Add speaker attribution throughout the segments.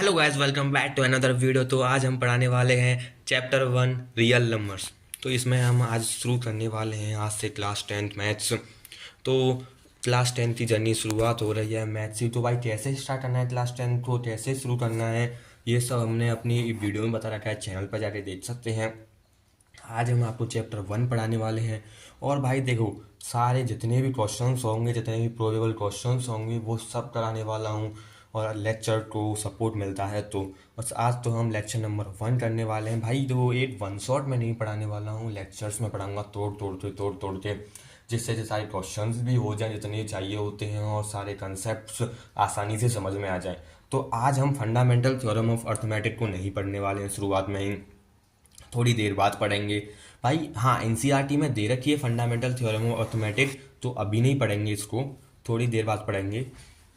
Speaker 1: Hello guys, welcome back to another video. तो आज हम पढ़ाने वाले हैं चैप्टर 1 रियल नंबर्स। तो इसमें हम आज शुरू करने वाले हैं आज से क्लास 10th मैथ्स। तो क्लास 10th की जर्नी शुरुआत हो रही है मैथ्स से। तो भाई कैसे स्टार्ट करना है क्लास 10th को, कैसे शुरू करना है, ये सब हमने अपनी वीडियो में बता रखा है, चैनल पर जाके देख सकते हैं। आज हम आपको चैप्टर 1 पढ़ाने वाले हैं। और भाई देखो, सारे जितने भी क्वेश्चंस होंगे, जितने भी प्रोबेबल क्वेश्चंस होंगे, वो सब कराने वाला हूँ। और लेक्चर को सपोर्ट मिलता है तो बस आज तो हम लेक्चर नंबर 1 करने वाले हैं भाई। तो एक वन शॉट में नहीं पढ़ाने वाला हूँ, लेक्चर्स में पढ़ाऊँगा तोड़ तोड़ के, जिससे सारे क्वेश्चंस भी हो जाए जितने चाहिए होते हैं और सारे कंसेप्ट्स आसानी से समझ में आ जाए। तो आज हम फंडामेंटल थ्योरम ऑफ अर्थमेटिक को नहीं पढ़ने वाले हैं, शुरुआत में ही थोड़ी देर बाद पढ़ेंगे भाई। हाँ, एनसीईआरटी में दे रखी है फंडामेंटल थ्योरम ऑफ अर्थमेटिक, तो अभी नहीं पढ़ेंगे इसको, थोड़ी देर बाद पढ़ेंगे।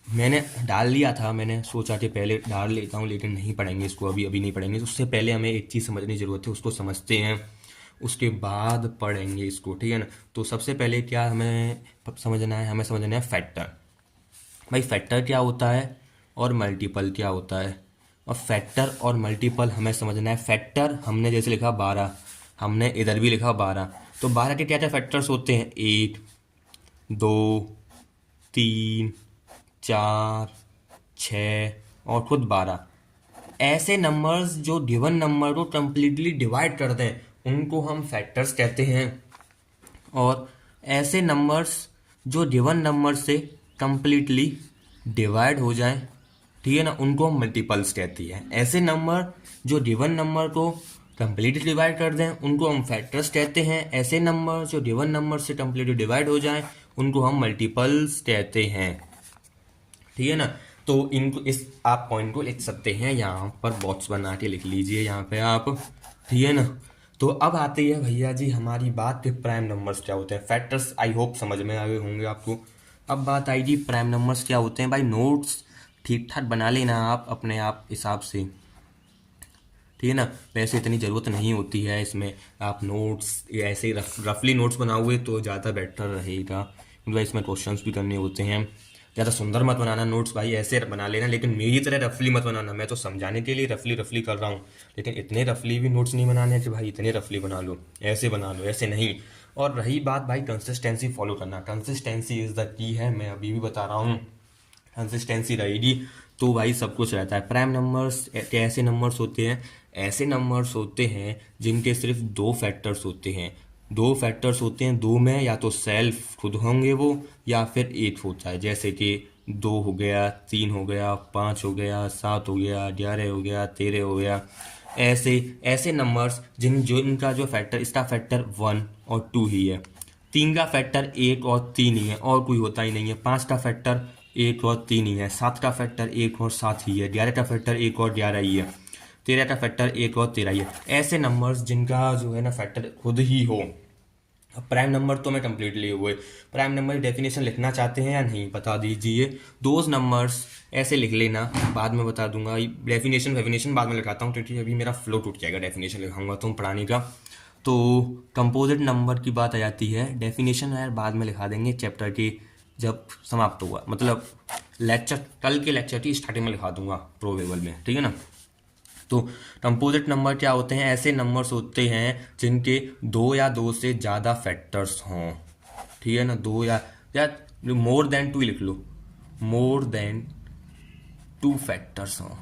Speaker 1: मैंने डाल लिया था, मैंने सोचा कि पहले डाल लेता हूँ, लेकिन नहीं पढ़ेंगे इसको, अभी नहीं पढ़ेंगे। उससे पहले हमें एक चीज़ समझने की ज़रूरत है, उसको समझते हैं, उसके बाद पढ़ेंगे इसको, ठीक है ना। तो सबसे पहले क्या हमें समझना है, हमें समझना है फैक्टर। भाई फैक्टर क्या होता है और मल्टीपल क्या होता है। और फैक्टर और मल्टीपल हमें समझना है। फैक्टर हमने जैसे लिखा 12, हमने इधर भी लिखा 12। तो 12 के क्या क्या फैक्टर्स होते हैं, 1 2 3 4 6 और खुद 12। ऐसे नंबर्स जो गिवन नंबर को कंप्लीटली डिवाइड करते हैं उनको हम फैक्टर्स कहते हैं। और ऐसे नंबर्स जो गिवन नंबर से कंप्लीटली डिवाइड हो जाएं, ठीक है ना, उनको हम मल्टीपल्स कहती है। ऐसे नंबर जो गिवन नंबर को कंप्लीटली डिवाइड कर दें उनको हम फैक्टर्स कहते हैं। ऐसे नंबर जो गिवन नंबर से कंप्लीटली डिवाइड हो जाएं उनको हम मल्टीपल्स कहते हैं, ठीक है ना। तो इनको इस आप पॉइंट को लिख सकते हैं, यहाँ पर बॉक्स बना के लिख लीजिए यहाँ पे आप, ठीक है ना। तो अब आती है भैया जी हमारी बात कि प्राइम नंबर्स क्या होते हैं। फैक्टर्स आई होप समझ में आ गए होंगे आपको। अब बात आई जी प्राइम नंबर्स क्या होते हैं। भाई नोट्स ठीक ठाक बना लेना आप अपने आप हिसाब से, ठीक है ना। वैसे इतनी ज़रूरत नहीं होती है इसमें, आप नोट्स ऐसे ही रफली नोट्स बनाओगे तो ज़्यादा बेटर रहेगा, क्योंकि इसमें क्वेश्चंस भी करने होते हैं। ज़्यादा सुंदर मत बनाना नोट्स भाई, ऐसे बना लेना, लेकिन मेरी तरह रफली मत बनाना। मैं तो समझाने के लिए रफली कर रहा हूँ, लेकिन इतने रफली भी नोट्स नहीं बनाने कि भाई इतने रफली बना लो, ऐसे नहीं। और रही बात भाई कंसिस्टेंसी फॉलो करना, कंसिस्टेंसी इज़ द की है, मैं अभी भी बता रहा हूँ। कंसिस्टेंसी रहेगी तो भाई सब कुछ रहता है। प्राइम नंबर्स ऐसे नंबर्स होते हैं, ऐसे नंबर्स होते हैं जिनके सिर्फ 2 फैक्टर्स होते हैं। 2 फैक्टर्स होते हैं, 2 में या तो सेल्फ खुद होंगे वो, या फिर 1 होता है, जैसे कि 2 हो गया, 3 हो गया, 5 हो गया, 7 हो गया, 11 हो गया, 13 हो गया। ऐसे ऐसे नंबर्स जिनका जो फैक्टर, इसका फैक्टर 1 और 2 ही है। 3 का फैक्टर 1 और 3 ही है, और कोई होता ही नहीं है। 5 का फैक्टर 1 और 3 ही है। 7 का फैक्टर 1 और 7 ही है। 11 का फैक्टर 1 और 11 ही है। 13 का फैक्टर 1 और 13 ही है। ऐसे नंबर्स जिनका जो है ना फैक्टर खुद ही हो। अब प्राइम नंबर तो मैं कंप्लीटली हुए। प्राइम नंबर की डेफिनेशन लिखना चाहते हैं या नहीं, बता दीजिए। दोज नंबर्स ऐसे लिख लेना, बाद में बता दूंगा। डेफिनेशन बाद में लिखाता हूँ, क्योंकि अभी मेरा फ्लो टूट जाएगा डेफिनेशन लिखाऊंगा तो पढ़ाने का। तो कंपोजिट नंबर की बात आ जाती है। डेफिनेशन यार बाद में लिखा देंगे चैप्टर की जब समाप्त हुआ, मतलब लेक्चर, कल के लेक्चर की स्टार्टिंग में लिखा दूंगा प्रोबेबल में, ठीक है ना। तो कंपोजिट नंबर क्या होते हैं, ऐसे नंबर्स होते हैं जिनके 2 या 2 से ज़्यादा फैक्टर्स हों, ठीक है ना। 2 या मोर देन 2 लिख लो, मोर देन 2 फैक्टर्स हों,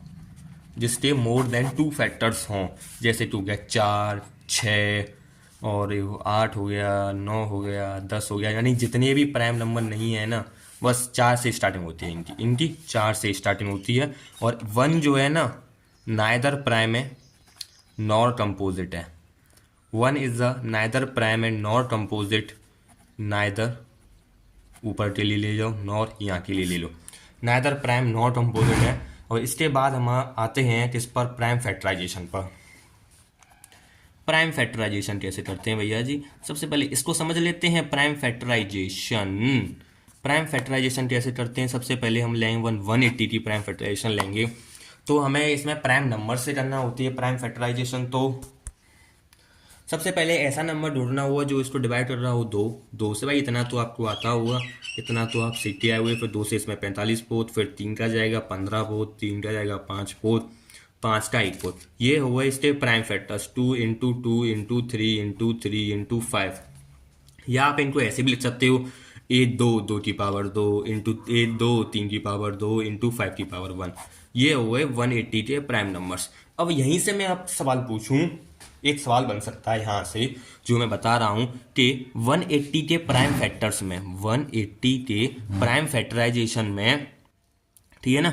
Speaker 1: जिसके मोर देन 2 फैक्टर्स हों। जैसे 2 गया 4 6 और 8 हो गया, 9 हो गया, 10 हो गया, यानी जितने भी प्राइम नंबर नहीं है ना, बस 4 से स्टार्टिंग होती है इनकी 4 से स्टार्टिंग होती है। और 1 जो है ना, नाइदर प्राइम है नॉर कंपोजिट है। 1 is the neither prime and nor composite, neither ऊपर के लिए ले जाओ, नॉर यहाँ के लिए ले लो, नाइदर प्राइम नॉर कंपोजिट है। और इसके बाद हम आते हैं किस पर, प्राइम फैक्टराइजेशन पर। प्राइम फैक्टराइजेशन कैसे करते हैं भैया जी, सबसे पहले इसको समझ लेते हैं। प्राइम फैक्टराइजेशन कैसे करते हैं, सबसे पहले हम लेंगे 180 की प्राइम फैक्टराइजेशन लेंगे। तो हमें इसमें प्राइम नंबर से करना होती है प्राइम फैक्टराइजेशन। तो सबसे पहले ऐसा नंबर ढूंढना होगा जो इसको डिवाइड कर रहा हो दो दो से। भाई इतना तो आपको आता होगा, इतना तो आप सीखते आए हुए। फिर दो से इसमें 45 पोत, फिर तीन का जाएगा 15 पोत, तीन का जाएगा 5 पोत, पाँच का 1 पोत। ये हुआ इसके प्राइम फैक्टर्स, 2 × 2 × 3 × 3 × 5। या आप इनको ऐसे भी लिख सकते हो, ए दो, 2 की पावर 2 इंटू ए दो, 3 की पावर 2 इंटू 5 की पावर 1। ये हुए 180 के प्राइम नंबर्स। अब यहीं से मैं आपसे सवाल पूछूं, एक सवाल बन सकता है यहाँ से जो मैं बता रहा हूँ कि 180 के प्राइम फैक्टर्स में, 180 के प्राइम फैक्टराइजेशन में, ठीक है ना,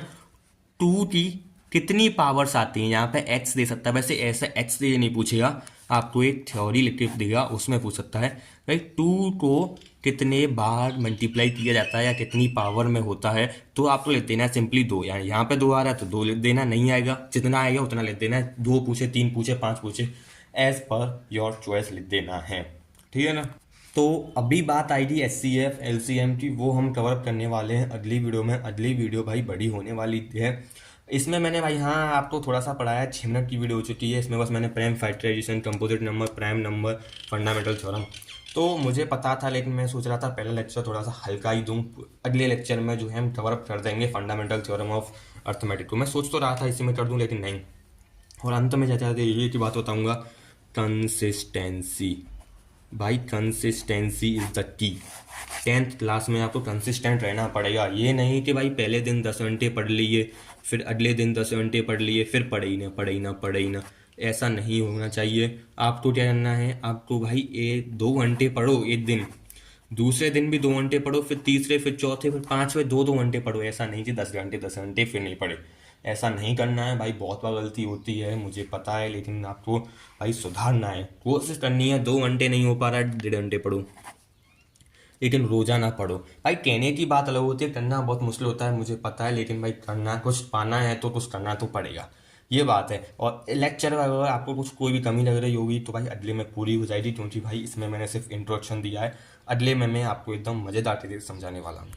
Speaker 1: 2 की कितनी पावर्स आती हैं। यहाँ पे एक्स दे सकता है, वैसे ऐसा एक्स दे नहीं पूछेगा, आपको एक थ्योरी लिख के देगा, उसमें पूछ सकता है भाई 2 को कितने बार मल्टीप्लाई किया जाता है या कितनी पावर में होता है। तो आपको लिख देना है सिंपली 2। यानी यहाँ पे 2 आ रहा है तो 2 लिख देना, नहीं आएगा जितना आएगा उतना लिख देना है। 2 पूछे, 3 पूछे, 5 पूछे, एज पर योर चॉइस लिख देना है, ठीक है ना। तो अभी बात आई थी HCF LCM की, वो हम कवर अप करने वाले हैं अगली वीडियो में। अगली वीडियो भाई बड़ी होने वाली है। इसमें मैंने भाई हाँ आपको थोड़ा सा पढ़ाया, 6 मिनट की वीडियो हो चुकी है। इसमें बस मैंने prime factorization, composite number, prime number, fundamental theorem तो मुझे पता था, लेकिन मैं सोच रहा था पहला लेक्चर थोड़ा सा हल्का ही दूँ। अगले लेक्चर में जो है हम कवर अप कर देंगे फंडामेंटल थ्योरम ऑफ अर्थमेटिक को। मैं सोच तो रहा था इसी में कर दूँ, लेकिन नहीं। और अंत में जाते जाते यही की बात बताऊँगा, कंसिस्टेंसी। भाई consistency is the key. 10th class में आपको कंसिस्टेंट रहना पड़ेगा। ये नहीं कि भाई पहले दिन 10 घंटे पढ़ लिए, फिर अगले दिन 10 घंटे पढ़ लिए, फिर पढ़े ही ना। ऐसा नहीं होना चाहिए। आपको क्या करना है, आपको भाई 2 घंटे पढ़ो एक दिन, दूसरे दिन भी 2 घंटे पढ़ो, फिर तीसरे, फिर चौथे, फिर पांचवें 2-2 घंटे पढ़ो। ऐसा नहीं कि 10 घंटे फिर नहीं पढ़े। ऐसा नहीं करना है भाई, बहुत बार गलती होती है मुझे पता है, लेकिन आपको भाई सुधारना है, कोशिश करनी है। 2 घंटे नहीं हो पा रहा है, 1.5 घंटे पढ़ो, लेकिन रोजाना पढ़ो। भाई कहने की बात अलग होती है, करना बहुत मुश्किल होता है मुझे पता है, लेकिन भाई करना, कुछ पाना है तो कुछ करना तो पड़ेगा, ये बात है। और लेक्चर अगर आपको कुछ कोई भी कमी लग रही होगी तो भाई अगले में पूरी हो जाएगी, क्योंकि भाई इसमें मैंने सिर्फ इंट्रोडक्शन दिया है। अगले में मैं आपको एकदम मज़ेदार तरीके से समझाने वाला हूँ।